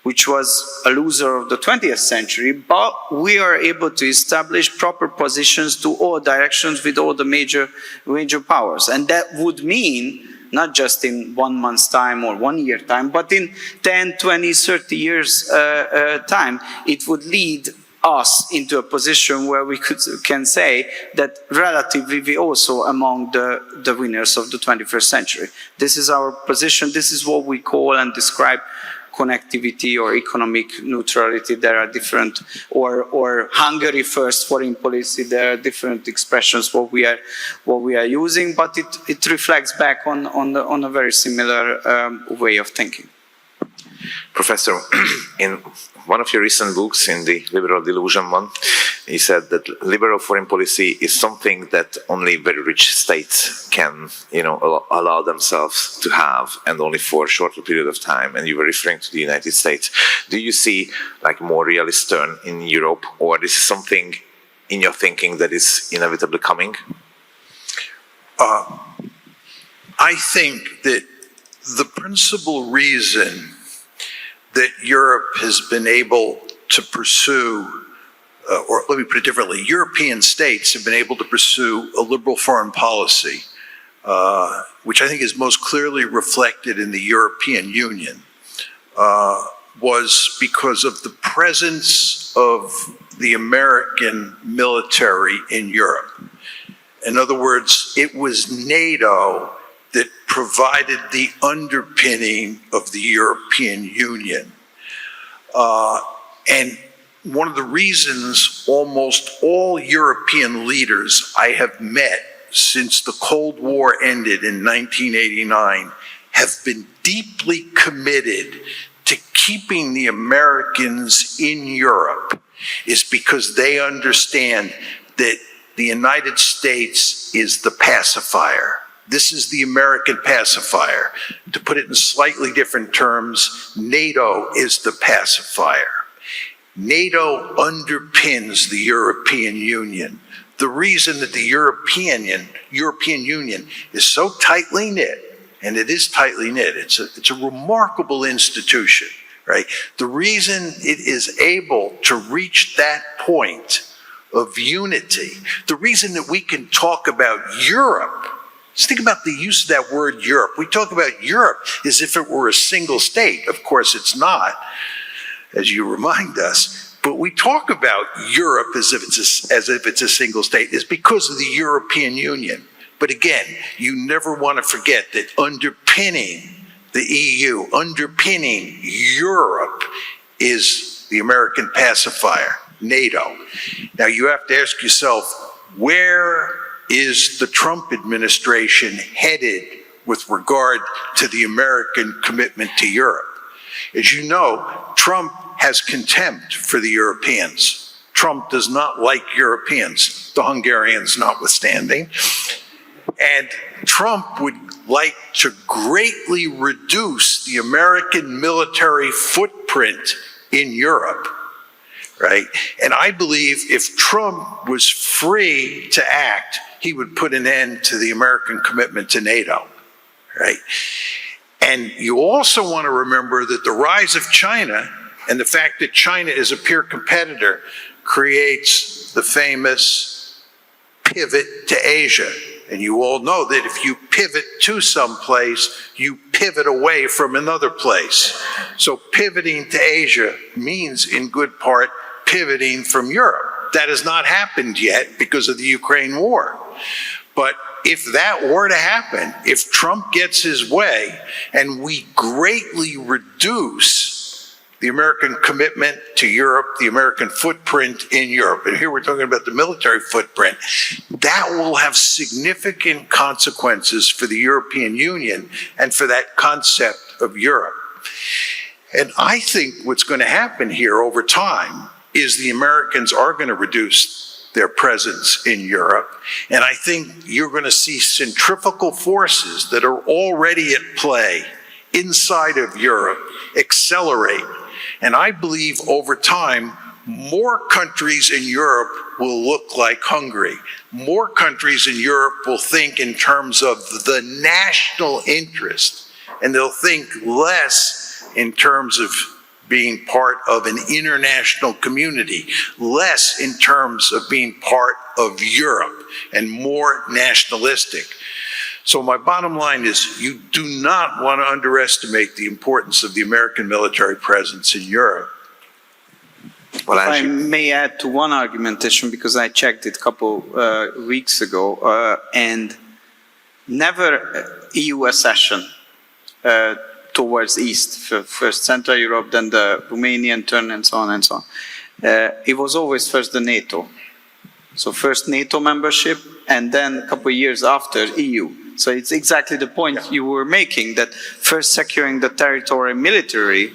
which was a loser of the 20th century, but we are able to establish proper positions to all directions with all the major powers. And that would mean not just in 1 month's time or 1 year time, but in 10, 20, 30 years time, it would lead us into a position where we can say that relatively we also among the winners of the 21st century. This is our position. This is what we call and describe connectivity or economic neutrality. There are different, or Hungary first foreign policy. There are different expressions what we are using, but it reflects back on a very similar way of thinking. Professor, in one of your recent books, in the Liberal Delusion one, you said that liberal foreign policy is something that only very rich states can, allow themselves to have, and only for a shorter period of time. And you were referring to the United States. Do you see like more realist turn in Europe, or this is something in your thinking that is inevitably coming? I think that the principal reason that Europe has been able to pursue, or let me put it differently, European states have been able to pursue a liberal foreign policy, which I think is most clearly reflected in the European Union, was because of the presence of the American military in Europe. In other words, it was NATO that provided the underpinning of the European Union. And one of the reasons almost all European leaders I have met since the Cold War ended in 1989 have been deeply committed to keeping the Americans in Europe is because they understand that the United States is the pacifier. This is the American pacifier. To put it in slightly different terms, NATO is the pacifier. NATO underpins the European Union. The reason that the European Union is so tightly knit, and it is tightly knit, it's a remarkable institution, right? The reason it is able to reach that point of unity, the reason that we can talk about Europe, just think about the use of that word Europe. We talk about Europe as if it were a single state. Of course, it's not, as you remind us. But we talk about Europe as if it's a single state. It's because of the European Union. But again, you never want to forget that underpinning the EU, underpinning Europe, is the American pacifier, NATO. Now you have to ask yourself, where is the Trump administration headed with regard to the American commitment to Europe? As you know, Trump has contempt for the Europeans. Trump does not like Europeans, the Hungarians notwithstanding. And Trump would like to greatly reduce the American military footprint in Europe, right? And I believe if Trump was free to act, he would put an end to the American commitment to NATO, right? And you also want to remember that the rise of China and the fact that China is a peer competitor creates the famous pivot to Asia. And you all know that if you pivot to some place, you pivot away from another place. So pivoting to Asia means, in good part, pivoting from Europe. That has not happened yet because of the Ukraine war. But if that were to happen, if Trump gets his way and we greatly reduce the American commitment to Europe, the American footprint in Europe, and here we're talking about the military footprint, that will have significant consequences for the European Union and for that concept of Europe. And I think what's going to happen here over time is the Americans are going to reduce their presence in Europe. And I think you're going to see centrifugal forces that are already at play inside of Europe accelerate. And I believe over time, more countries in Europe will look like Hungary. More countries in Europe will think in terms of the national interest, and they'll think less in terms of being part of an international community, less in terms of being part of Europe, and more nationalistic. So my bottom line is, you do not want to underestimate the importance of the American military presence in Europe. Well, if I may add to one argumentation, because I checked it a couple weeks ago, and never EU accession towards East, first Central Europe, then the Romanian turn, and so on and so on. It was always first the NATO. So first NATO membership, and then a couple of years after EU. So it's exactly the point you were making, that first securing the territory militarily,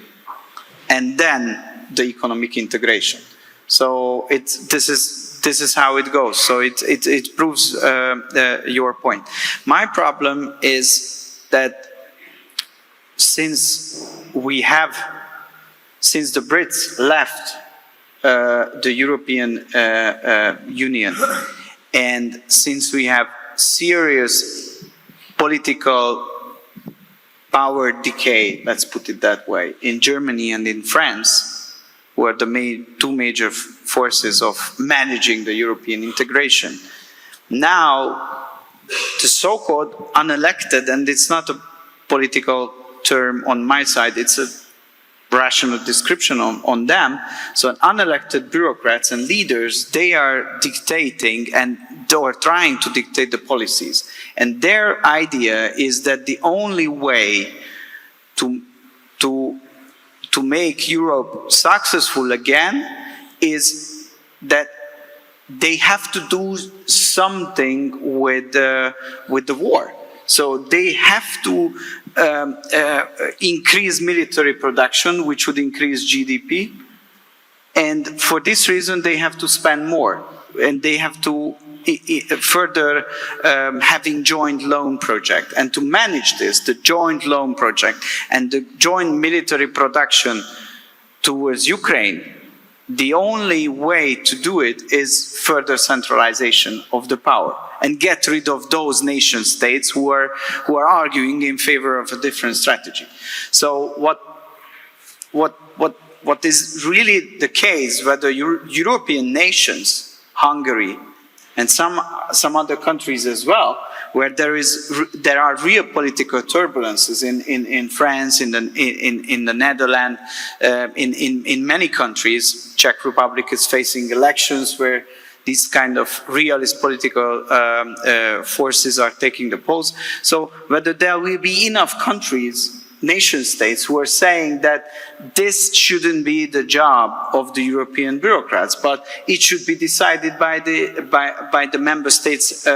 and then the economic integration. So this is how it goes. So it proves your point. My problem is that since the Brits left the European Union, and since we have serious political power decay, let's put it that way, in Germany and in France, who are the two major forces of managing the European integration. Now, the so-called unelected, and it's not a political term on my side, it's a rational description on them. So unelected bureaucrats and leaders, they are dictating and or trying to dictate the policies. And their idea is that the only way to make Europe successful again is that they have to do something with the war. So they have to increase military production, which would increase GDP. And for this reason, they have to spend more. And they have to further having joint loan project. And to manage this, the joint loan project and the joint military production towards Ukraine, the only way to do it is further centralization of the power and get rid of those nation states who are arguing in favor of a different strategy. So what is really the case, whether European nations, Hungary, and some other countries as well, where there are real political turbulences in France, in the Netherlands, in many countries. Czech Republic is facing elections where these kind of realist political forces are taking the polls. So whether there will be enough countries, nation states, who are saying that this shouldn't be the job of the European bureaucrats, but it should be decided by the member states'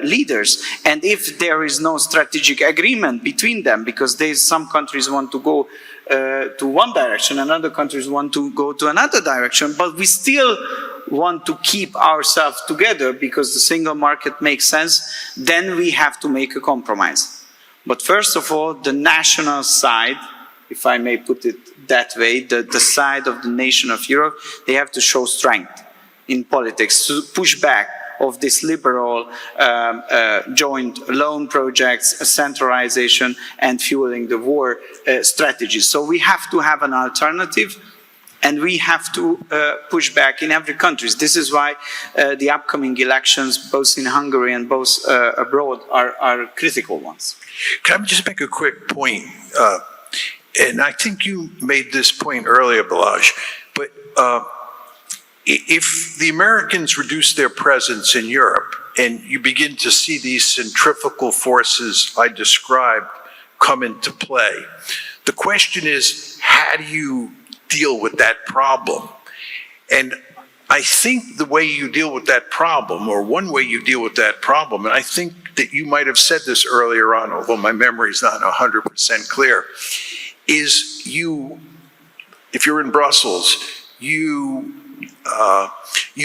leaders. And if there is no strategic agreement between them, because some countries want to go to one direction and other countries want to go to another direction, but we still want to keep ourselves together because the single market makes sense, then we have to make a compromise. But first of all, the national side, if I may put it that way, the side of the nation of Europe, they have to show strength in politics to push back of this liberal joint loan projects, centralization, and fueling the war strategy. So we have to have an alternative, and we have to push back in every country. This is why the upcoming elections, both in Hungary and both abroad, are critical ones. Can I just make a quick point? And I think you made this point earlier, Balázs, but if the Americans reduce their presence in Europe and you begin to see these centrifugal forces I described come into play, the question is, how do you deal with that problem? And I think the way you deal with that problem, or one way you deal with that problem, and I think that you might have said this earlier on, although my memory is not 100% clear, is if you're in Brussels, you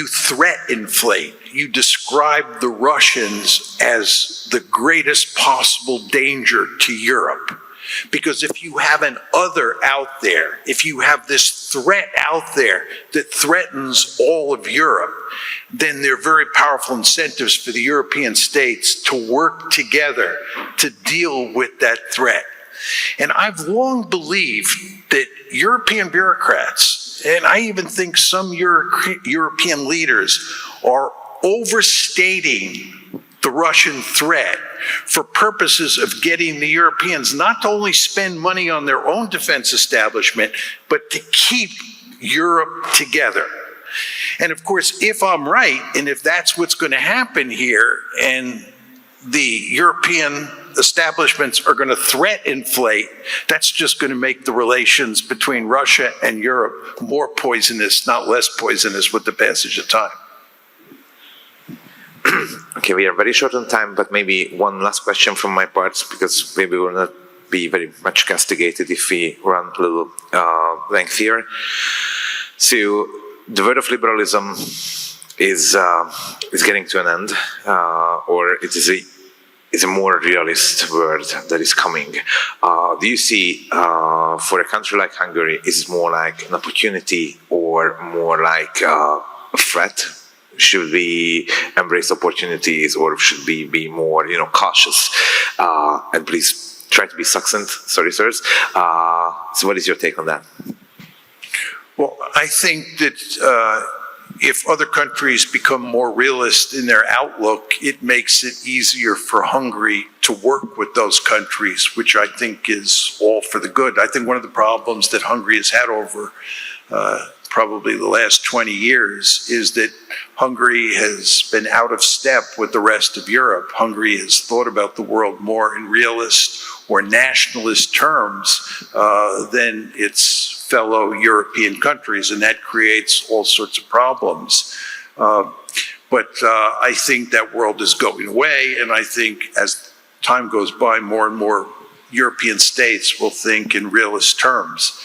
threat inflate. You describe the Russians as the greatest possible danger to Europe. Because if you have an other out there, if you have this threat out there that threatens all of Europe, then there are very powerful incentives for the European states to work together to deal with that threat. And I've long believed that European bureaucrats, and I even think some European leaders, are overstating the Russian threat for purposes of getting the Europeans not to only spend money on their own defense establishment, but to keep Europe together. And of course, if I'm right, and if that's what's going to happen here, and the European establishments are going to threat inflate, that's just going to make the relations between Russia and Europe more poisonous, not less poisonous with the passage of time. Okay, we are very short on time, but maybe one last question from my part, because maybe we'll not be very much castigated if we run a little lengthier. So the word of liberalism is getting to an end, or it is a more realist word that is coming. Do you see, for a country like Hungary, is it more like an opportunity or more like a threat? Should we embrace opportunities, or should we be more, cautious? And please try to be succinct. Sorry, sirs. So, what is your take on that? Well, I think that if other countries become more realist in their outlook, it makes it easier for Hungary to work with those countries, which I think is all for the good. I think one of the problems that Hungary has had over probably the last 20 years is that Hungary has been out of step with the rest of Europe. Hungary has thought about the world more in realist or nationalist terms than its fellow European countries, and that creates all sorts of problems. But I think that world is going away, and I think as time goes by, more and more European states will think in realist terms.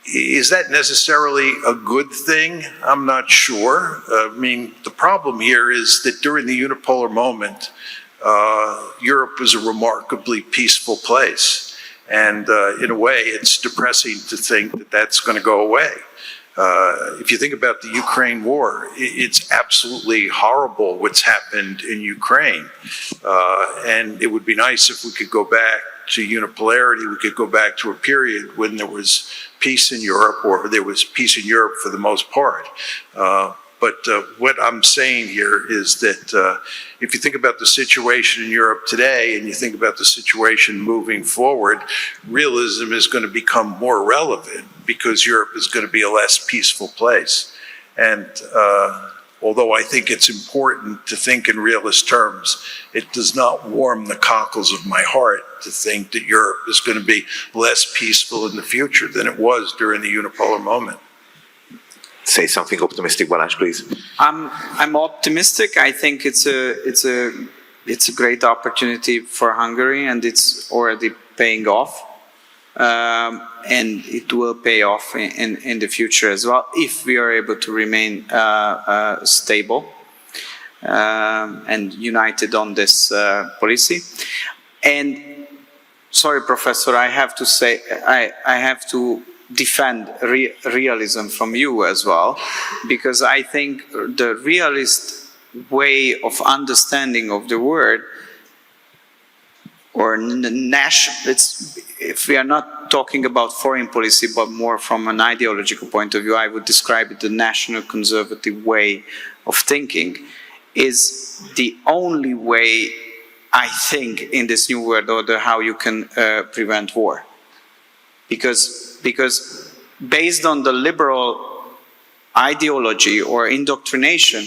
Is that necessarily a good thing? I'm not sure. I mean, the problem here is that during the unipolar moment, Europe was a remarkably peaceful place. And in a way, it's depressing to think that that's going to go away. If you think about the Ukraine war, it's absolutely horrible what's happened in Ukraine. And it would be nice if we could go back to unipolarity, we could go back to a period when there was peace in Europe, or there was peace in Europe for the most part. But what I'm saying here is that if you think about the situation in Europe today and you think about the situation moving forward, realism is going to become more relevant because Europe is going to be a less peaceful place. And although I think it's important to think in realist terms, it does not warm the cockles of my heart to think that Europe is going to be less peaceful in the future than it was during the unipolar moment. Say something optimistic, Balázs, please. I'm optimistic. I think it's a great opportunity for Hungary, and it's already paying off, and it will pay off in the future as well if we are able to remain stable and united on this policy. And sorry, Professor, I have to say I have to defend realism from you as well, because I think the realist way of understanding of the word, or if we are not talking about foreign policy but more from an ideological point of view, I would describe it the national conservative way of thinking, is the only way, I think, in this new world order how you can prevent war. Because based on the liberal ideology or indoctrination,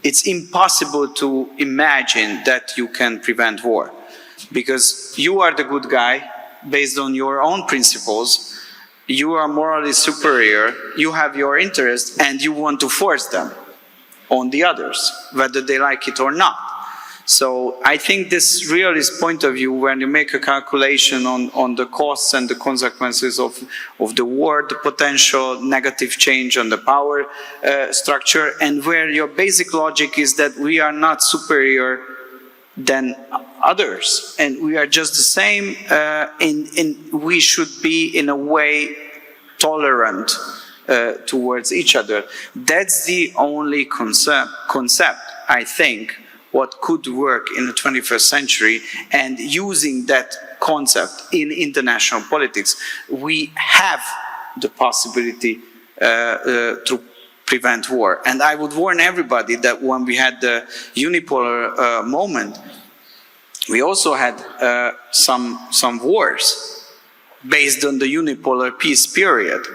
it's impossible to imagine that you can prevent war. Because you are the good guy based on your own principles, you are morally superior, you have your interests, and you want to force them on the others, whether they like it or not. So I think this realist point of view, when you make a calculation on the costs and the consequences of the war, the potential negative change on the power structure, and where your basic logic is that we are not superior than others, and we are just the same, we should be in a way tolerant towards each other. That's the only concept, I think, what could work in the 21st century, and using that concept in international politics, we have the possibility to prevent war. And I would warn everybody that when we had the unipolar moment, we also had some wars based on the unipolar peace period.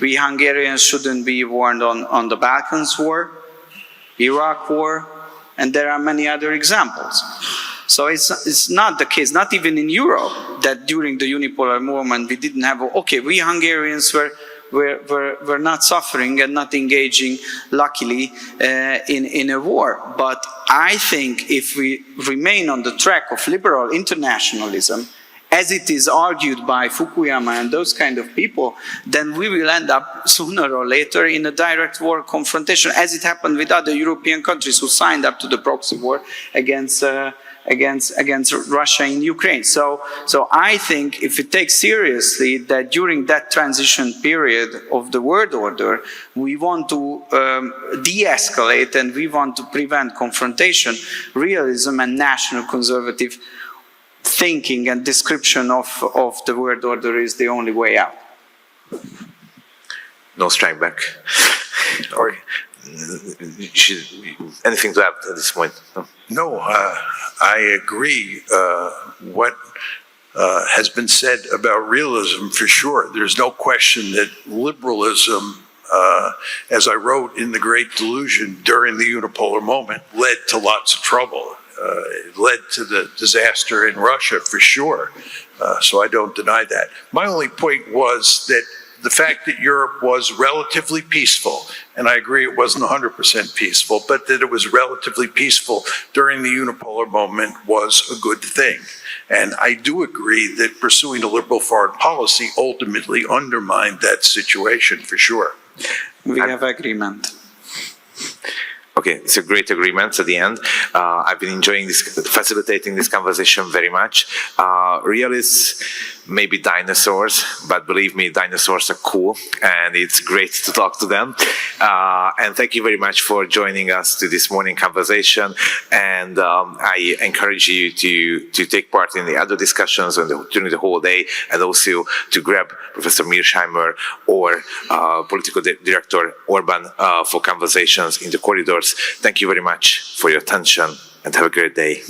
We Hungarians shouldn't be warned on the Balkans war, Iraq war, and there are many other examples. So it's not the case, not even in Europe, that during the unipolar moment we didn't have, okay, we Hungarians were not suffering and not engaging, luckily, in a war. But I think if we remain on the track of liberal internationalism, as it is argued by Fukuyama and those kind of people, then we will end up sooner or later in a direct war confrontation, as it happened with other European countries who signed up to the proxy war against Russia in Ukraine. So I think if we take seriously that during that transition period of the world order, we want to de-escalate and we want to prevent confrontation, realism and national conservative thinking and description of the world order is the only way out. No strike back. Or anything to add at this point? No, I agree. What has been said about realism, for sure. There's no question that liberalism, as I wrote in The Great Delusion, during the unipolar moment, led to lots of trouble. It led to the disaster in Russia, for sure. So I don't deny that. My only point was that the fact that Europe was relatively peaceful, and I agree it wasn't 100% peaceful, but that it was relatively peaceful during the unipolar moment was a good thing. And I do agree that pursuing a liberal foreign policy ultimately undermined that situation, for sure. We have agreement. Okay, it's a great agreement at the end. I've been enjoying facilitating this conversation very much. Realists may be dinosaurs, but believe me, dinosaurs are cool, and it's great to talk to them. And thank you very much for joining us to this morning conversation. And I encourage you to take part in the other discussions during the whole day, and also to grab Professor Mearsheimer or Political Director Orban for conversations in the corridors. Thank you very much for your attention, and have a great day.